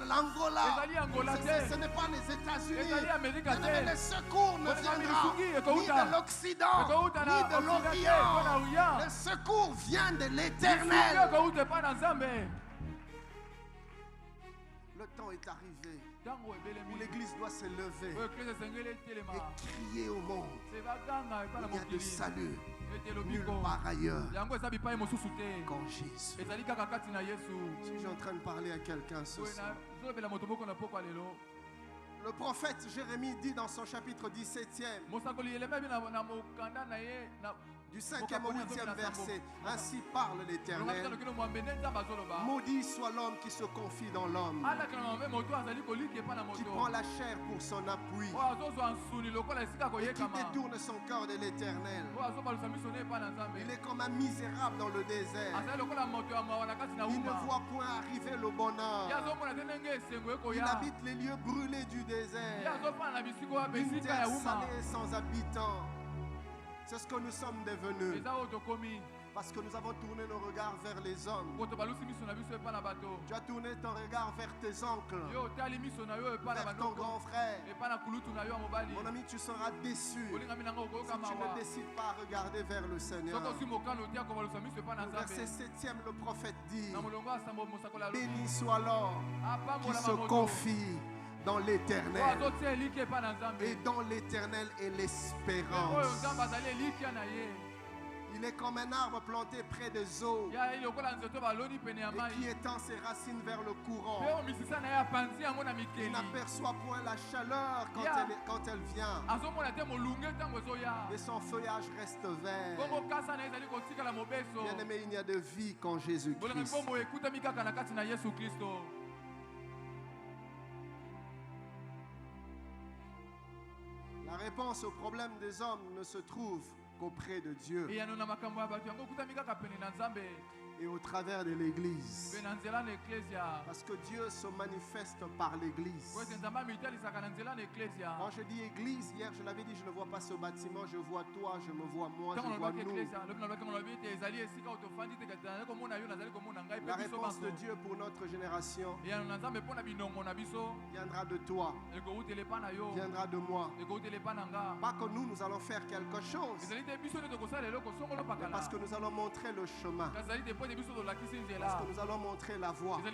S3: l'Angola, ce n'est pas les États-Unis. Les secours ne viendront ni de l'Occident, ni de l'Orient. Le secours vient de l'Éternel. Le temps est arrivé où l'Église doit se lever et crier au monde. Il y a de salut nulle part ailleurs qu'en Jésus. Suis-je en train de parler à quelqu'un ce soir? Le prophète Jérémie dit dans son chapitre 17e, du 5e au 8e verset, ainsi parle l'Éternel. Maudit soit l'homme qui se confie dans l'homme, qui prend la chair pour son appui et qui détourne son corps de l'Éternel. Il est comme un misérable dans le désert. Il ne voit point arriver le bonheur. Il habite les lieux brûlés du désert, une terre salée et sans habitants. C'est ce que nous sommes devenus. Parce que nous avons tourné nos regards vers les hommes. Tu as tourné ton regard vers tes oncles, vers ton grand frère. Mon ami, tu seras déçu si tu ne décides pas à regarder vers le Seigneur. Au verset 7e, le prophète dit: béni soit l'homme qui se confie dans l'Éternel. Et dans l'Éternel est l'espérance. Il est comme un arbre planté près des eaux et qui étend ses racines vers le courant. Il n'aperçoit point la chaleur quand elle vient, et son feuillage reste vert. Bien aimé, il n'y a de vie qu'en Jésus-Christ. La réponse au problème des hommes ne se trouve qu'auprès de Dieu et au travers de l'Église. Parce que Dieu se manifeste par l'Église. Quand je dis Église, hier je l'avais dit, je ne vois pas ce bâtiment, je vois toi, je me vois moi, je vois nous. La réponse de Dieu pour notre génération viendra de toi, viendra de moi. Pas que nous allons faire quelque chose, mais parce que nous allons montrer le chemin. Parce que nous allons montrer la voie. Parce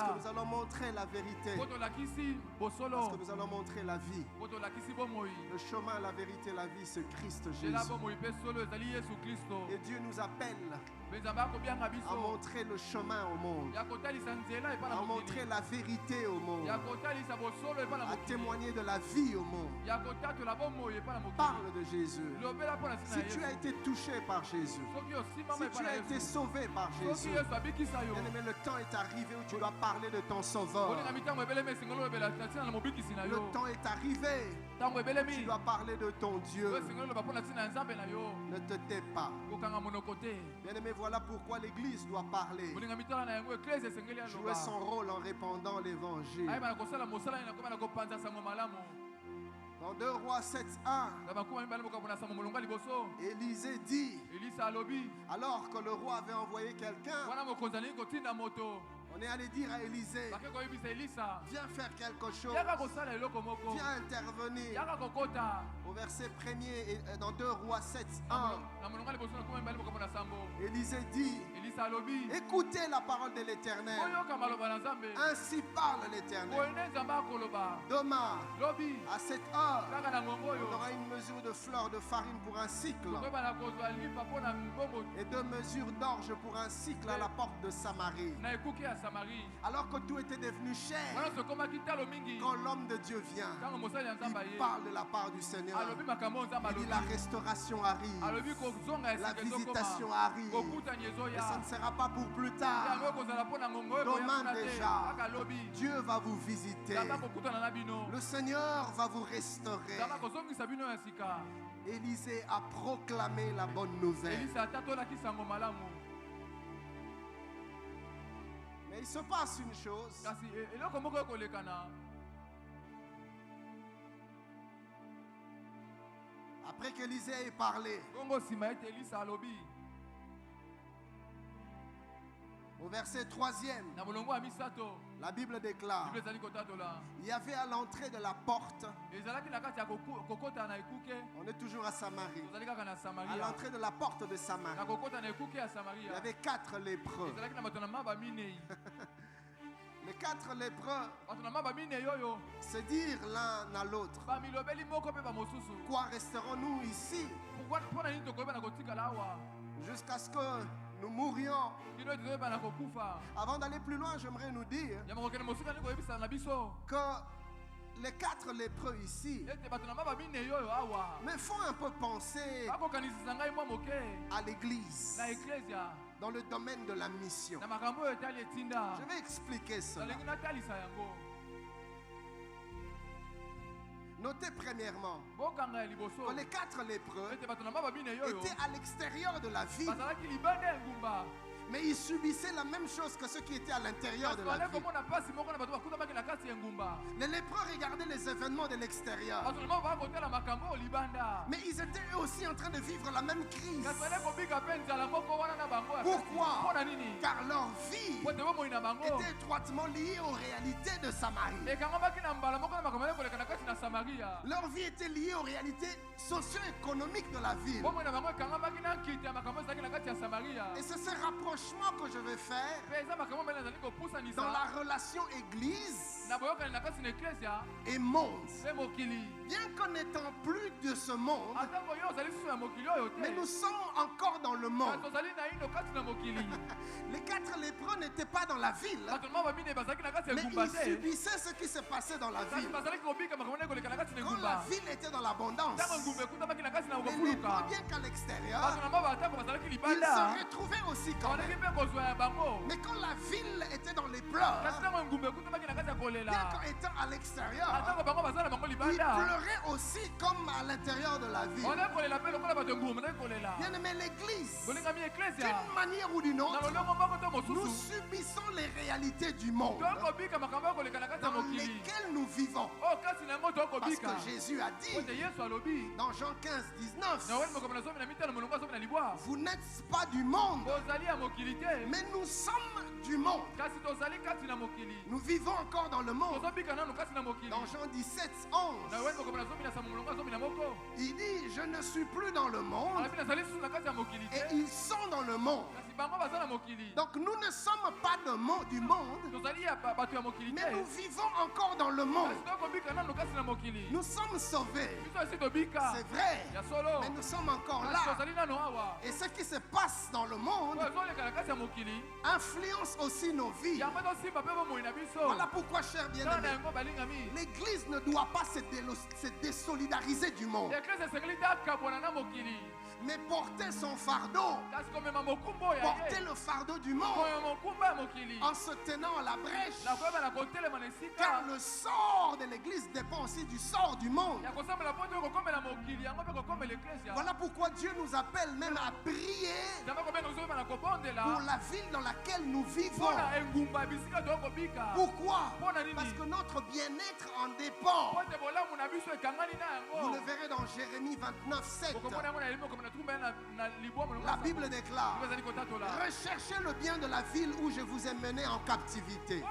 S3: que nous allons montrer la vérité. Parce que nous allons montrer la vie. Le chemin, la vérité, la vie, c'est Christ Jésus. Et Dieu nous appelle à montrer le chemin au monde, à montrer la vérité au monde, à témoigner de la vie au monde. Parle de Jésus. Si tu as été touché par Jésus, si tu as été sauvé par Jésus, bien aimé, le temps est arrivé où tu dois parler de ton Sauveur. Le temps est arrivé, tu dois parler de ton Dieu. Ne te tais pas. Bien aimé, voilà pourquoi l'Église doit parler, jouer son rôle en répandant l'Évangile. Dans 2 Rois 7:1, Élisée dit, alors que le roi avait envoyé quelqu'un, On est allé dire à Élisée, viens faire quelque chose, viens intervenir. Au verset 1er et dans 2 Rois 7, 1, Élisée dit, écoutez la parole de l'Éternel. Ainsi parle l'Éternel. Demain, à cette heure, on aura une mesure de fleur de farine pour un cycle et 2 mesures d'orge pour un cycle à la porte de Samarie. Alors que tout était devenu cher, quand l'homme de Dieu vient, il parle de la part du Seigneur. Il dit la restauration arrive, la visitation arrive, et ça ne sera pas pour plus tard. Demain déjà, Dieu va vous visiter. Le Seigneur va vous restaurer. Élisée a proclamé la bonne nouvelle. Mais il se passe une chose. Après qu'Élisée ait parlé, au verset 3e, la Bible déclare, il y avait à l'entrée de la porte, on est toujours à Samarie, à l'entrée de la porte de Samarie, il y avait 4 lépreux. Les 4 lépreux se dirent l'un à l'autre, quoi resterons-nous ici jusqu'à ce que nous mourions? Avant d'aller plus loin, j'aimerais nous dire que les 4 lépreux ici me font un peu penser à l'église dans le domaine de la mission. Je vais expliquer cela. Notez premièrement que les 4 lépreux étaient à l'extérieur de la ville, mais ils subissaient la même chose que ceux qui étaient à l'intérieur de la ville. Les lépreux regardaient les événements de l'extérieur, mais ils étaient eux aussi en train de vivre la même crise. Pourquoi? Car leur vie était étroitement liée aux réalités de Samarie. Leur vie était liée aux réalités socio-économiques de la ville. Et c'est ce rapprochement que je vais faire dans la relation église et monde. Bien qu'en n'étant plus de ce monde, mais nous sommes encore dans le monde. Les 4 lépreux n'étaient pas dans la ville, mais ils subissaient ce qui se passait dans la ville. Quand la ville était dans l'abondance, les lépreux, bien qu'à l'extérieur, ils se retrouvaient aussi quand même. Mais quand la ville était dans les pleurs, bien qu'étant à l'extérieur, ils pleuraient aussi comme à l'intérieur de la ville. Bien aimé, l'église, d'une manière ou d'une autre, nous subissons les réalités du monde dans lesquelles nous vivons. Parce que Jésus a dit dans Jean 15, 19, vous n'êtes pas du monde, mais nous sommes du monde. Nous vivons encore dans le monde. Dans Jean 17, 11, il dit, je ne suis plus dans le monde et ils sont dans le monde. Donc nous ne sommes pas du monde, mais nous vivons encore dans le monde. Nous sommes sauvés, c'est vrai, mais nous sommes encore là. Et ce qui se passe dans le monde influence aussi nos vies. Voilà pourquoi, chers bien-aimés, l'église ne doit pas se désolidariser du monde, mais porter son fardeau, porter le fardeau du monde en se tenant à la brèche, car le sort de l'église dépend aussi du sort du monde. Voilà pourquoi Dieu nous appelle même à prier pour la ville dans laquelle nous vivons. Pourquoi? Parce que notre bien-être en dépend. Vous le verrez dans Jérémie 29, 7. La Bible déclare, recherchez le bien de la ville où je vous ai mené en captivité. Et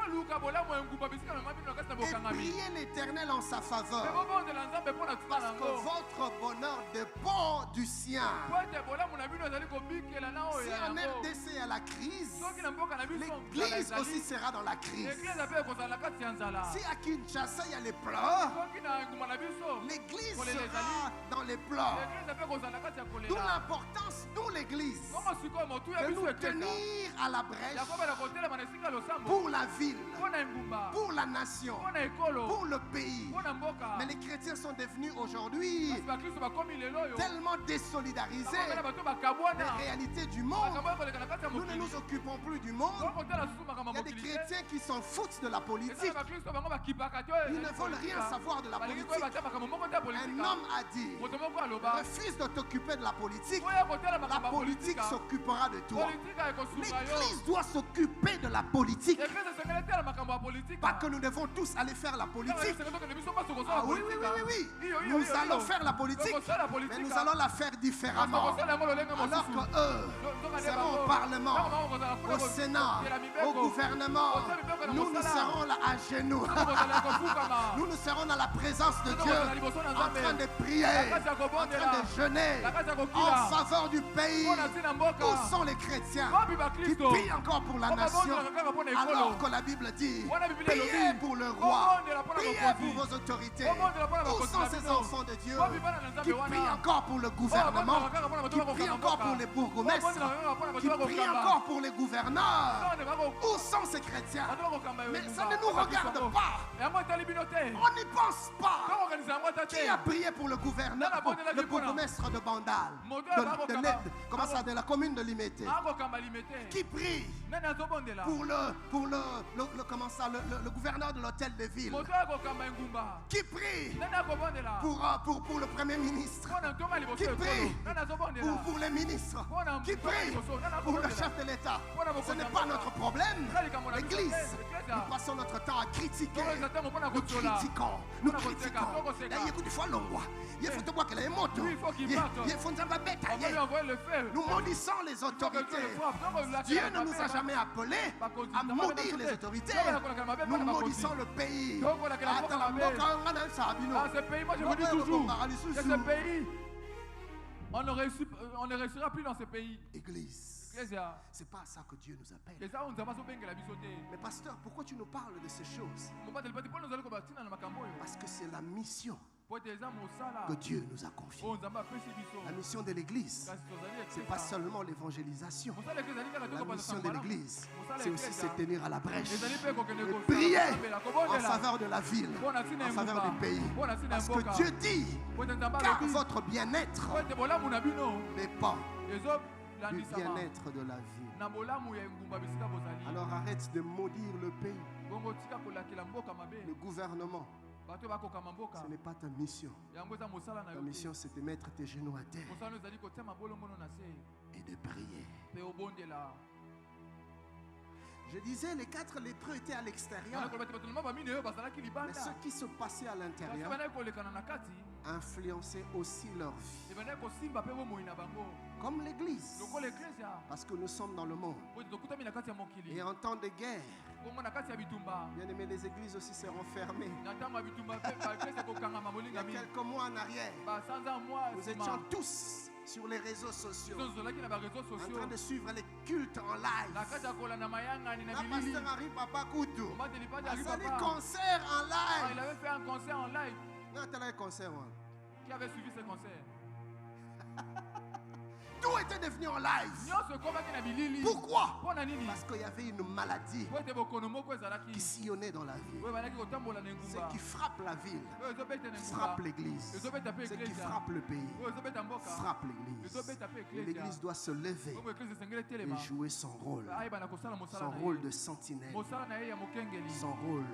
S3: priez l'Éternel en sa faveur. Parce que votre bonheur dépend du sien. Si en RDC à la crise, l'église aussi sera dans la crise. Si à Kinshasa il y a les pleurs, l'église sera dans les pleurs. D'où l'importance, nous l'église, de nous tenir à la brèche pour la ville, pour la nation, pour le pays. Mais les chrétiens sont devenus aujourd'hui tellement désolidarisés des réalités du monde. Nous ne nous occupons plus du monde. Il y a des chrétiens qui s'en foutent de la politique. Ils ne veulent rien savoir de la politique. Un homme a dit, refuse de t'occuper de la politique. La politique s'occupera de toi. L'église doit s'occuper de la politique. Pas que nous devons tous aller faire la politique. Ah oui, oui, oui, oui, oui. Nous allons faire la politique, mais nous allons la faire différemment. Alors que eux seront au Parlement, au Sénat, au gouvernement, nous serons là à genoux. Nous serons dans la présence de Dieu, en train de prier, en train de jeûner, en faveur du pays. Où sont les chrétiens qui prient encore pour la nation, alors que la Bible dit, priez pour le roi, priez pour vos autorités. Où sont ces enfants de Dieu qui prient encore pour le gouvernement, qui prient encore pour les bourgmestres, qui prient encore pour les gouverneurs? Où sont ces chrétiens? Mais ça ne nous regarde pas. On n'y pense pas. Qui a prié pour le gouverneur, le bourgmestre de Bandal, de la commune de Limete? Qui prie pour le gouverneur de l'hôtel de ville? Qui prie pour le premier ministre? Qui prie pour les ministres? Qui prie pour le chef de l'État? Ce n'est pas notre problème. L'Église, nous passons notre temps à critiquer. Nous critiquons. Nous critiquons. Nous maudissons les autorités. Dieu ne nous a jamais appelés à maudire les autorités. Nous maudissons le pays.
S2: Ce pays, moi je vous dis toujours que ce pays, on ne réussira plus dans ce pays.
S3: Église. C'est pas à ça que Dieu nous appelle. Mais pasteur, pourquoi tu nous parles de ces choses? Parce que c'est la mission que Dieu nous a confiée. La mission de l'église, c'est pas seulement l'évangélisation. La mission de l'église, c'est aussi se tenir à la brèche et prier en faveur de la ville, en faveur du pays. Parce que Dieu dit, car votre bien-être dépend du bien-être de la ville. Alors arrête de maudire le pays, le gouvernement. Ce n'est pas ta mission. Ta mission, c'est de mettre tes genoux à terre et de prier. Je disais, les 4 lépreux étaient à l'extérieur. Mais ce qui se passait à l'intérieur influençait aussi leur vie. Comme l'église. Parce que nous sommes dans le monde. Et en temps de guerre, bien aimé, les églises aussi seront fermées. Il y a quelques mois en arrière, nous étions tous sur les réseaux sociaux en train de suivre les cultes en live. La pasteur Henri Papa Koutou a fait des concerts en live.
S2: Il avait fait un concert en live.
S3: Non, tu as un concert.
S2: Qui avait suivi ce concert?
S3: Tout était devenu en live. Pourquoi? Parce qu'il y avait une maladie qui sillonnait dans la ville. Ce qui frappe la ville frappe l'église. Ce qui frappe le pays frappe l'église. L'église doit se lever et jouer son rôle. Son rôle de sentinelle. Son rôle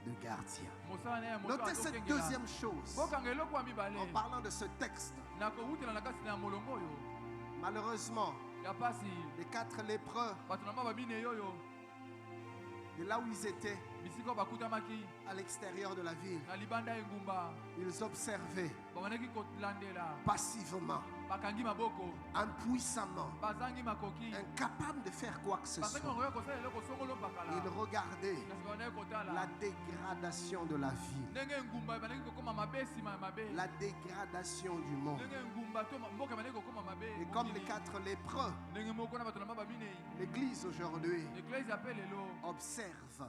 S3: de gardien. Notez cette deuxième chose en parlant de ce texte. Malheureusement, les 4 lépreux, de là où ils étaient, à l'extérieur de la ville. Ils observaient passivement, impuissamment, incapables de faire quoi que ce soit. Ils regardaient la dégradation de la ville, la dégradation du monde. Et comme les 4 lépreux, l'Église aujourd'hui observe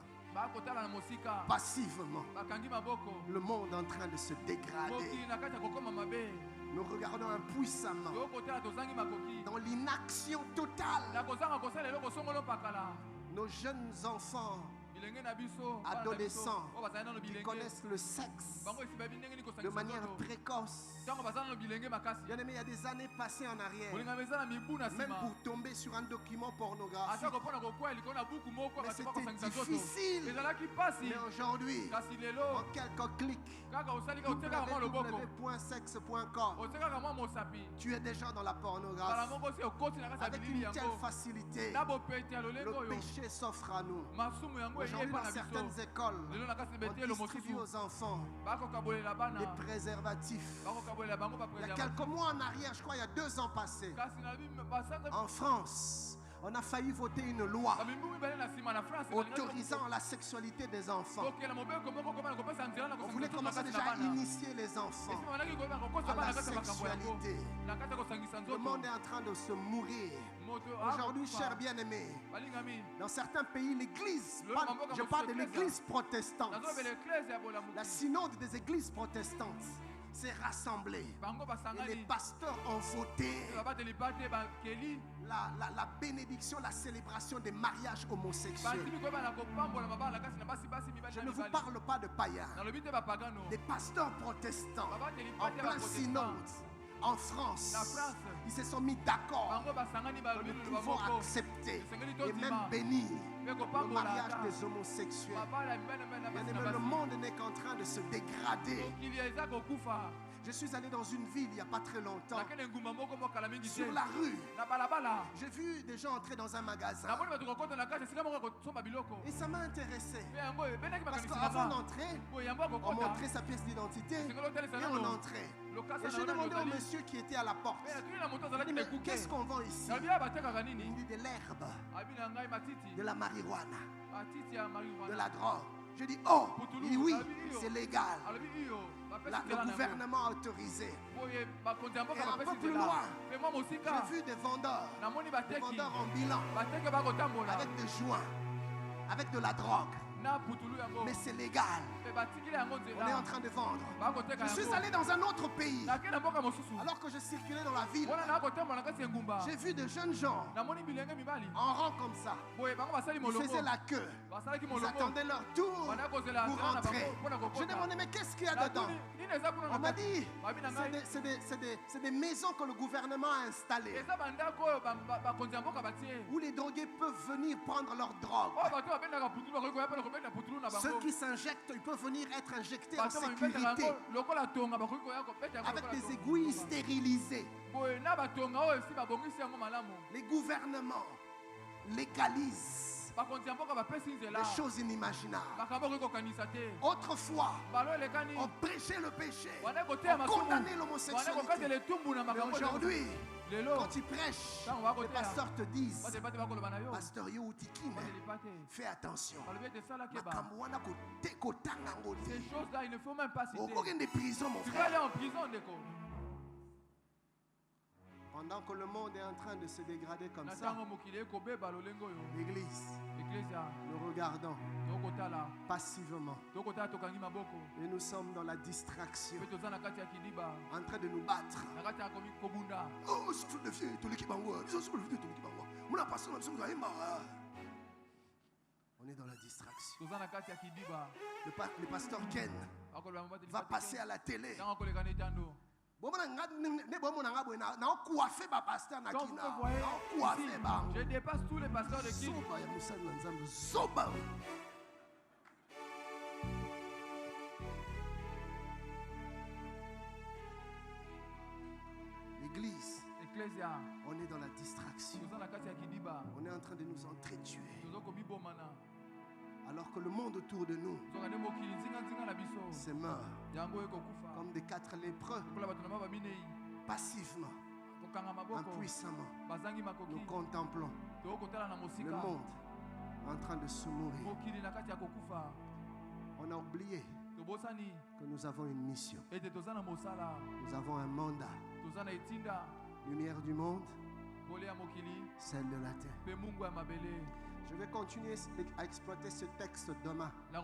S3: passivement le monde en train de se dégrader. Nous regardons impuissamment dans l'inaction totale. Nos jeunes enfants, adolescents, qui connaissent le sexe de manière précoce. Bien aimé, il y a des années passées en arrière, même pour tomber sur un document pornographique, mais c'était difficile. Mais aujourd'hui, en quelques clics, www.sexe.com, tu es déjà dans la pornographie. Avec une telle facilité, le péché s'offre à nous. Aujourd'hui, dans certaines écoles, on distribue aux enfants des préservatifs. Il y a quelques mois en arrière, je crois il y a 2 ans passés, en France, on a failli voter une loi autorisant la sexualité des enfants. On voulait commencer déjà à initier les enfants à la sexualité. Le monde est en train de se mourir. Aujourd'hui, chers bien-aimés, dans certains pays, l'église, je parle de l'église protestante, la synode des églises protestantes s'est rassemblée. Et les pasteurs ont voté la bénédiction, la célébration des mariages homosexuels. Je ne vous parle pas de païens, des pasteurs protestants en plein synode. En France, ils se sont mis d'accord. Nous pouvons accepter et même bénir le mariage des homosexuels. Le monde n'est qu'en train de se dégrader. Je suis allé dans une ville il n'y a pas très longtemps. Sur la rue, j'ai vu des gens entrer dans un magasin. Et ça m'a intéressé. Parce qu'avant d'entrer, on montrait sa pièce d'identité et on entrait. Et j'ai demandé au monsieur qui était à la porte, mais qu'est-ce qu'on vend ici? Il me dit de l'herbe, de la marijuana, de la drogue. Je dis, oh, il dit oui, c'est légal. Le gouvernement a autorisé. Et un peu plus loin, j'ai vu des vendeurs ambulants avec des joints, avec de la drogue. Mais c'est légal. On est en train de vendre. Je suis allé dans un autre pays. Alors que je circulais dans la ville, j'ai vu de jeunes gens en rang comme ça. Ils faisaient la queue. Ils attendaient leur tour pour rentrer. Je demandais, mais qu'est-ce qu'il y a dedans? On m'a dit, c'est des maisons que le gouvernement a installées, où les drogués peuvent venir prendre leur drogue. Ceux qui s'injectent, ils peuvent venir être injectés en sécurité avec des aiguilles stérilisées. Les gouvernements légalisent les choses inimaginables. Autrefois, on prêchait le péché, on condamnait l'homosexualité. Mais aujourd'hui, quand tu prêches, les pasteurs te disent, pasteur Youtikine, fais attention.
S2: Ces choses-là, il ne faut même pas citer.
S3: Tu
S2: vas aller en prison, Ndeko.
S3: Pendant que le monde est en train de se dégrader comme ça, l'Église, nous regardons passivement. Et nous sommes dans la distraction, en train de nous battre. Oh, on est dans la distraction. Le pasteur Ken va passer à la télé.
S2: Je dépasse tous les pasteurs de qui.
S3: L'église, on est dans la distraction. On est en train de nous entretuer. Alors que le monde autour de nous se meurt comme des 4 lépreux, passivement, impuissamment. Nous contemplons le monde en train de se mourir. On a oublié que nous avons une mission. Nous avons un mandat. Lumière du monde, celle de la terre. Je vais continuer à exploiter ce texte demain. Nous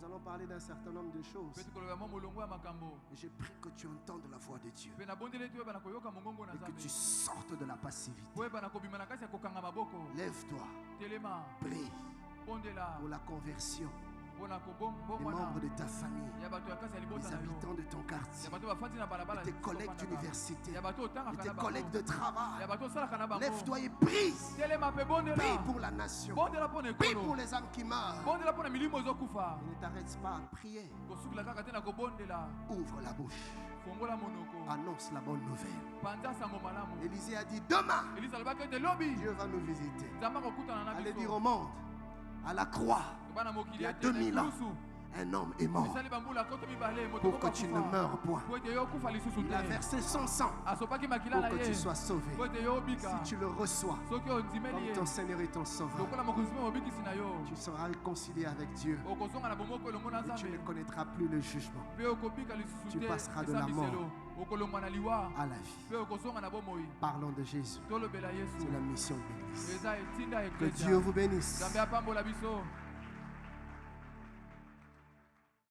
S3: allons parler d'un certain nombre de choses. Et j'ai pris que tu entendes la voix de Dieu. Et que tu sortes de la passivité. Lève-toi. Prie pour la conversion des membres de ta famille, les habitants de ton quartier, de tes collègues d'université, de tes collègues de travail. Lève-toi et prie. Prie pour la nation. Prie pour les âmes qui meurent. Ne t'arrête pas à prier. Ouvre la bouche. Annonce la bonne nouvelle. Élisée a dit demain, Dieu va nous visiter. Allez dire au monde, à la croix, il y a 2000 ans, un homme est mort pour que tu ne meurs point. Il a versé son sang pour que tu sois sauvé. Si tu le reçois comme ton Seigneur et ton Sauveur, tu seras réconcilié avec Dieu et tu ne connaîtras plus le jugement. Tu passeras de la mort à la vie. Parlons de Jésus. C'est la mission de l'Église. Que Dieu vous bénisse.